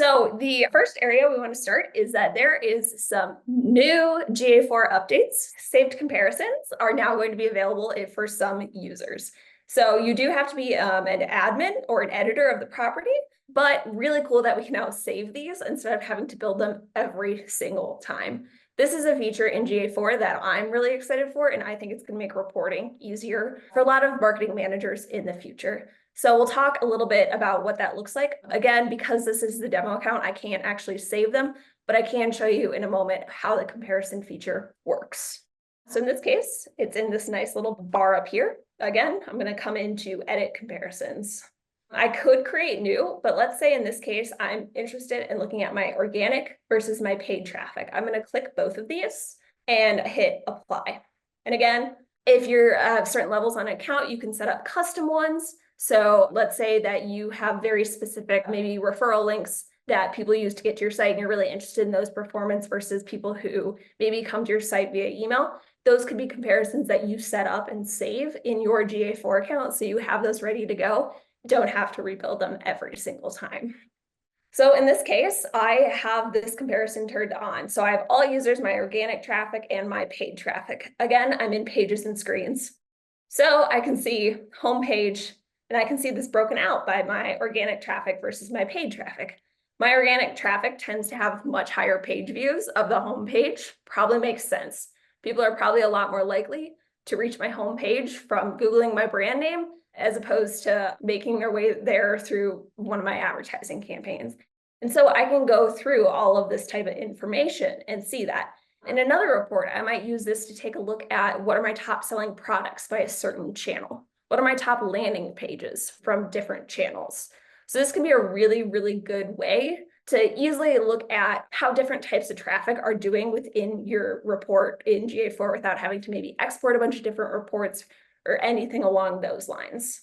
So the first area we want to start is that there is some new GA4 updates. Saved comparisons are now going to be available for some users. So you do have to be an admin or an editor of the property, but really cool that we can now save these instead of having to build them every single time. This is a feature in GA4 that I'm really excited for, and I think it's going to make reporting easier for a lot of marketing managers in the future. So we'll talk a little bit about what that looks like. Again, because this is the demo account, I can't actually save them, but I can show you in a moment how the comparison feature works. So in this case, it's in this nice little bar up here. Again, I'm going to come into edit comparisons. I could create new, but let's say in this case, I'm interested in looking at my organic versus my paid traffic. I'm going to click both of these and hit apply. And again, if you're at certain levels on an account, you can set up custom ones. So let's say that you have very specific, maybe referral links that people use to get to your site and you're really interested in those performance versus people who maybe come to your site via email. Those could be comparisons that you set up and save in your GA4 account. So you have those ready to go. Don't have to rebuild them every single time. So in this case, I have this comparison turned on. So I have all users, my organic traffic and my paid traffic. Again, I'm in pages and screens. So I can see homepage, and I can see this broken out by my organic traffic versus my paid traffic. My organic traffic tends to have much higher page views of the homepage. Probably makes sense. People are probably a lot more likely to reach my homepage from Googling my brand name as opposed to making their way there through one of my advertising campaigns. And so I can go through all of this type of information and see that. In another report, I might use this to take a look at what are my top selling products by a certain channel. What are my top landing pages from different channels? So this can be a really, really good way to easily look at how different types of traffic are doing within your report in GA4 without having to maybe export a bunch of different reports or anything along those lines.